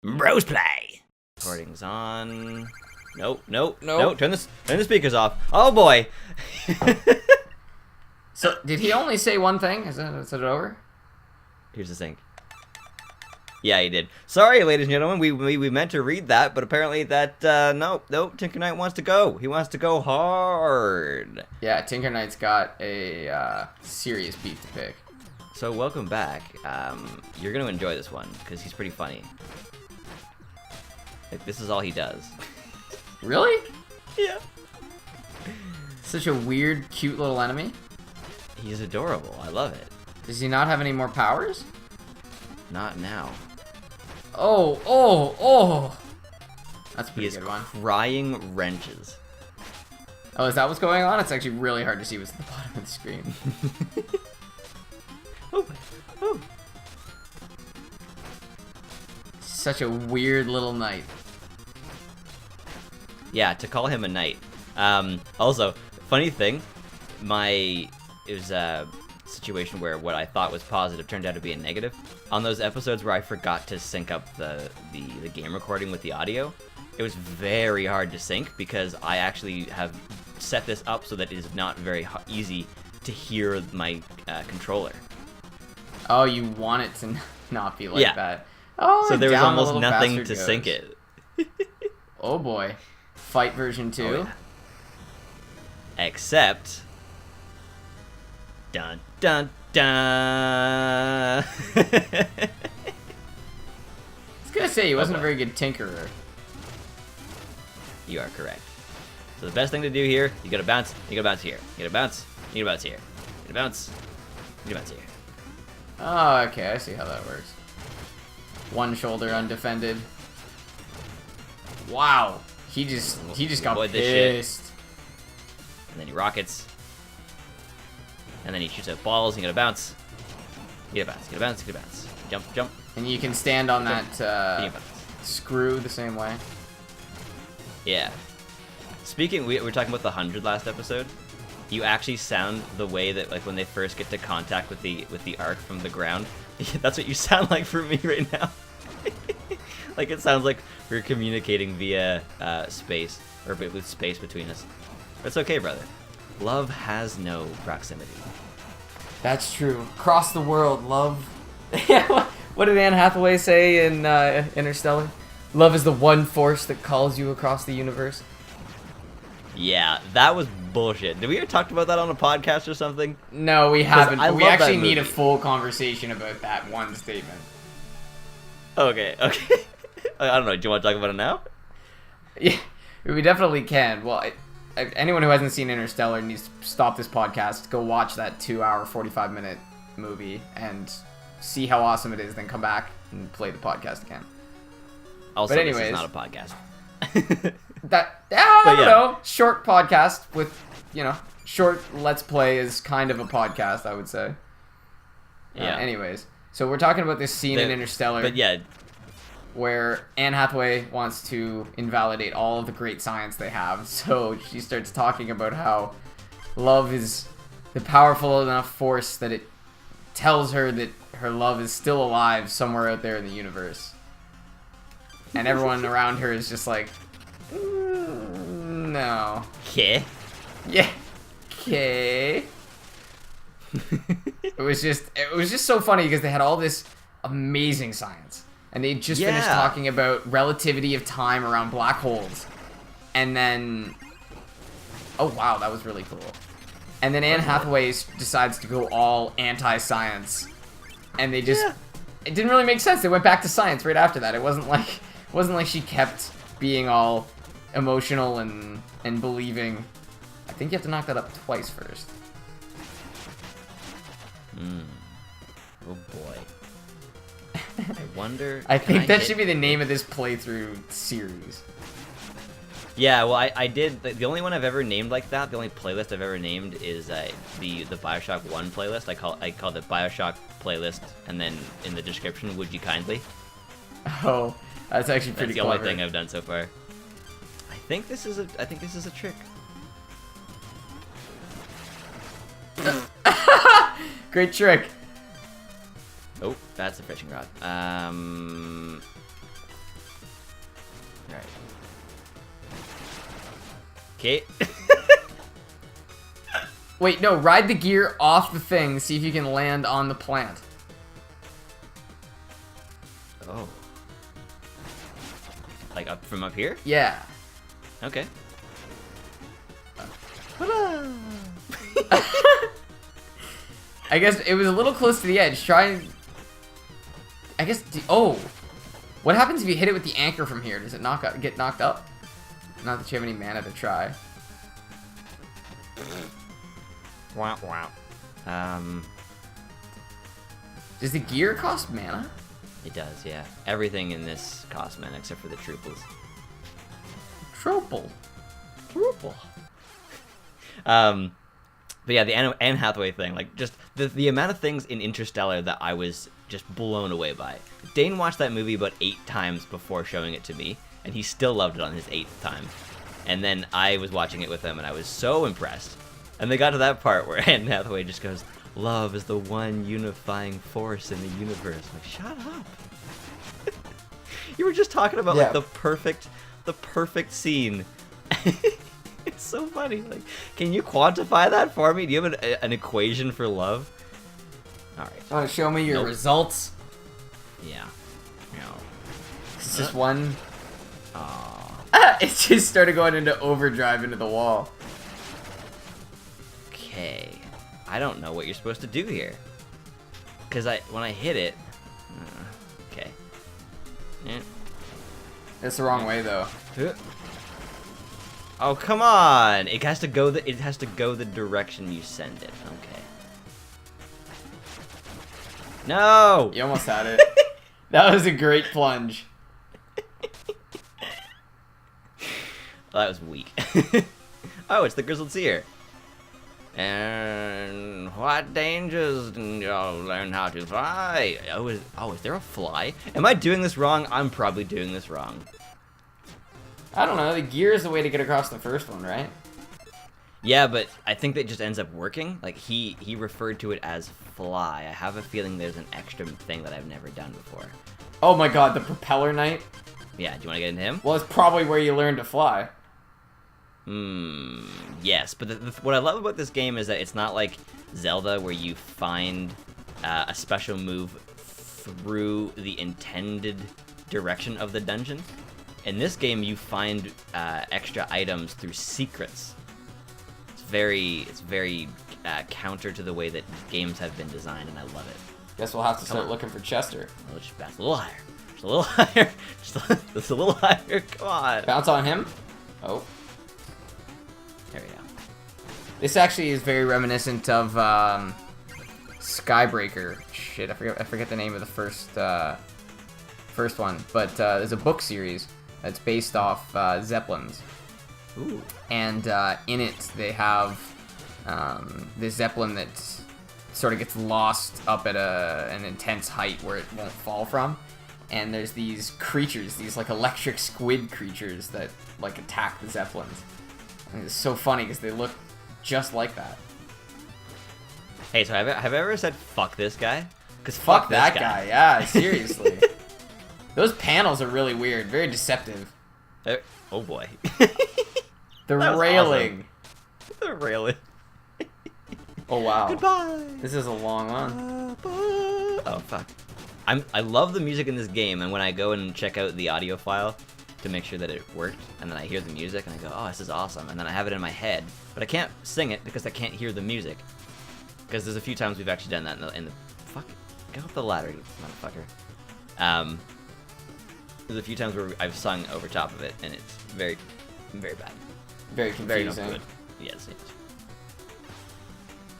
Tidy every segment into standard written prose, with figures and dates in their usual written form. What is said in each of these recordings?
Brosplay. Recording's on. Nope. Turn the speakers off. Oh boy. So did he only say one thing? Is it over? Here's the thing. Yeah, he did. Sorry, ladies and gentlemen, we meant to read that, but apparently that no, Tinker Knight wants to go. He wants to go hard. Yeah, Tinker Knight's got a serious beef to pick. So welcome back. You're gonna enjoy this one because he's pretty funny. Like, this is all he does. Really? Yeah. Such a weird, cute little enemy. He's adorable. I love it. Does he not have any more powers? Not now. Oh! That's a pretty good one. Crying wrenches. Oh, is that what's going on? It's actually really hard to see what's at the bottom of the screen. Oh. Such a weird little knight. Yeah, to call him a knight. Also, funny thing, it was a situation where what I thought was positive turned out to be a negative. On those episodes where I forgot to sync up the game recording with the audio, it was very hard to sync because I actually have set this up so that it is not very easy to hear my controller. Oh, you want it to not be like that. Oh, so there was down almost nothing to sync it. Oh boy. Fight version 2. Oh, yeah. Except... Dun dun dun! I was gonna say, he wasn't a very good tinkerer. You are correct. So the best thing to do here, you gotta bounce, you gotta bounce here. You gotta bounce, you gotta bounce here. You gotta bounce, you gotta bounce here. Oh, okay, I see how that works. One shoulder undefended. Wow. He just got pissed. And then he rockets. And then he shoots out balls, you gotta bounce. You gotta bounce, you gotta bounce, you gotta bounce. Jump. And you can stand on that screw the same way. Yeah. Speaking, we were talking about the 100 last episode. You actually sound the way that, like, when they first get to contact with the arc from the ground. That's what you sound like for me right now. Like, it sounds like we're communicating via space, or with space between us. But it's okay, brother. Love has no proximity. That's true. Across the world, love... What did Anne Hathaway say in Interstellar? Love is the one force that calls you across the universe. Yeah, that was bullshit. Did we ever talk about that on a podcast or something? No, we haven't. I But we love actually that need a movie. full conversation about that one statement. Okay. I don't know. Do you want to talk about it now? Yeah, we definitely can. Well, anyone who hasn't seen Interstellar needs to stop this podcast, go watch that 2-hour, 45-minute movie, and see how awesome it is, then come back and play the podcast again. Also, But this anyways, is not a podcast. I don't yeah. know. Short podcast with, short Let's Play is kind of a podcast, I would say. Yeah. Anyways, so we're talking about this scene in Interstellar. But yeah, where Anne Hathaway wants to invalidate all of the great science they have. So she starts talking about how love is the powerful enough force that it tells her that her love is still alive somewhere out there in the universe. And everyone around her is just like, no. yeah. Yeah. Okay. It was just so funny because they had all this amazing science. And they just finished talking about relativity of time around black holes. And then... Oh, wow, that was really cool. And then Anne Hathaway decides to go all anti-science. And they just... It didn't really make sense. They went back to science right after that. It wasn't like she kept being all emotional and believing. I think you have to knock that up twice first. Oh boy. I wonder... I think that should be the name of this playthrough series. Yeah, well, I did... The only one I've ever named like that, the only playlist I've ever named is the Bioshock 1 playlist. I called it Bioshock playlist, and then in the description, would you kindly? Oh, that's actually pretty That's the clever. only thing I've done so far. I think this is a trick. Great trick. Oh, that's a fishing rod. Okay. Wait, no, ride the gear off the thing, see if you can land on the plant. Oh. Like up from up here? Yeah. Okay. I guess it was a little close to the edge. Try and... I guess... Oh! What happens if you hit it with the anchor from here? Does it get knocked up? Not that you have any mana to try. Wow, wow. Does the gear cost mana? It does, yeah. Everything in this costs mana except for the trooples. Trople. But yeah, the Anne Hathaway thing, like, just the amount of things in Interstellar that I was just blown away by. Dane watched that movie about 8 times before showing it to me, and he still loved it on his 8th time. And then I was watching it with him, and I was so impressed. And they got to that part where Anne Hathaway just goes, "Love is the one unifying force in the universe." I'm like, shut up. You were just talking about like the perfect scene. It's so funny. Like, can you quantify that for me? Do you have an equation for love? All right. Want to show me your results? Yeah. No. It's just one. It just started going into overdrive into the wall. Okay. I don't know what you're supposed to do here. Cause when I hit it. Okay. Yeah. It's the wrong way though. Oh, come on! It has to go the direction you send it. Okay. No! You almost had it. That was a great plunge. Well, that was weak. Oh, it's the Grizzled Seer. And what dangers do y'all learn how to fly? Oh, is there a fly? Am I doing this wrong? I'm probably doing this wrong. I don't know, the gear is the way to get across the first one, right? Yeah, but I think that just ends up working. Like, he referred to it as fly. I have a feeling there's an extra thing that I've never done before. Oh my god, the propeller knight? Yeah, do you want to get into him? Well, it's probably where you learn to fly. Yes, but what I love about this game is that it's not like Zelda where you find a special move through the intended direction of the dungeon. In this game, you find extra items through secrets. It's very counter to the way that games have been designed, and I love it. Guess we'll have to start looking for Chester. Oh, just bounce a little higher. Just a little higher. Just a little higher. Come on. Bounce on him? Oh. There we go. This actually is very reminiscent of Skybreaker. Shit, I forget the name of the first one, but there's a book series that's based off Zeppelins. Ooh. And in it, they have this Zeppelin that sort of gets lost up at an intense height where it won't fall from. And there's these creatures, these like electric squid creatures that like attack the Zeppelins. And it's so funny because they look just like that. Hey, so have I ever said fuck this guy? Because Fuck that guy, yeah, seriously. Those panels are really weird, very deceptive. Oh boy. The railing. Awesome. The railing. Oh wow. Goodbye. This is a long one. Oh fuck. I love the music in this game, and when I go and check out the audio file to make sure that it worked, and then I hear the music and I go, oh, this is awesome, and then I have it in my head, but I can't sing it because I can't hear the music. Because there's a few times we've actually done that in the fuck. Get off the ladder, you motherfucker. There's a few times where I've sung over top of it, and it's very, very bad. Very confusing. Very not good. Yes.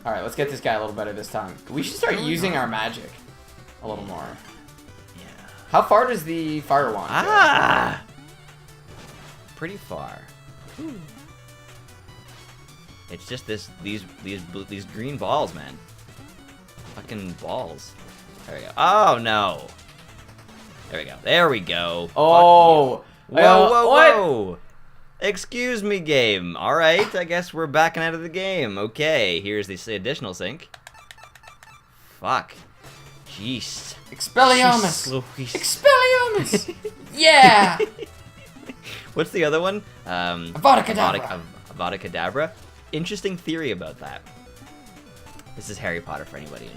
Alright, let's get this guy a little better this time. We should start using our magic a little more. Yeah. How far does the fire wand go? Pretty far. Ooh. It's just these green balls, man. Fucking balls. There we go. Oh no. There we go. There we go. Oh. Whoa. Excuse me, game. All right, I guess we're backing out of the game. Okay, here's the additional sync. Fuck. Jeez. Expelliarmus. Louise. Expelliarmus. Yeah. What's the other one? Avada Kedavra. Avada Kedavra. Interesting theory about that. This is Harry Potter for anybody who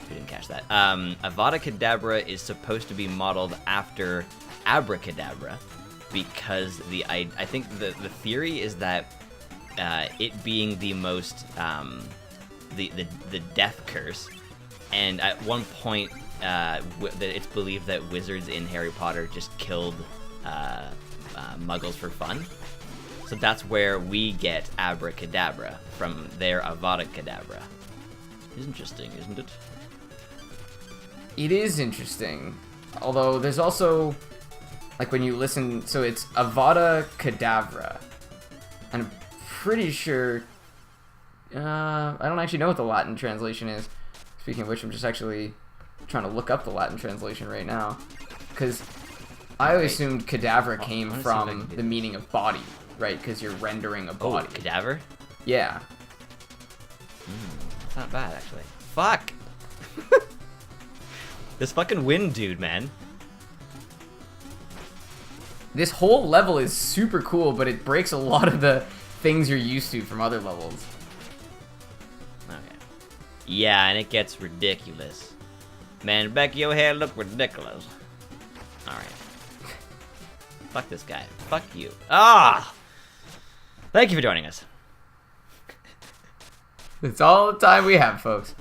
didn't catch that. Avada Kedavra is supposed to be modeled after Abracadabra because I think the theory is that it being the most the death curse, and at one point that it's believed that wizards in Harry Potter just killed muggles for fun. So that's where we get Abracadabra from their Avada Kedavra. It's interesting, isn't it? It is interesting. Although there's also, like when you listen, so it's Avada Kedavra. And I'm pretty sure, I don't actually know what the Latin translation is. Speaking of which, I'm just actually trying to look up the Latin translation right now. Because I always assumed cadaver came from the meaning of body, right? Because you're rendering a body. Oh, cadaver? Yeah. That's not bad, actually. Fuck! This fucking wind dude, man. This whole level is super cool, but it breaks a lot of the things you're used to from other levels. Okay. Yeah, and it gets ridiculous. Man, back your hair look ridiculous. Alright. Fuck this guy. Fuck you. Ah! Thank you for joining us. That's all the time we have, folks.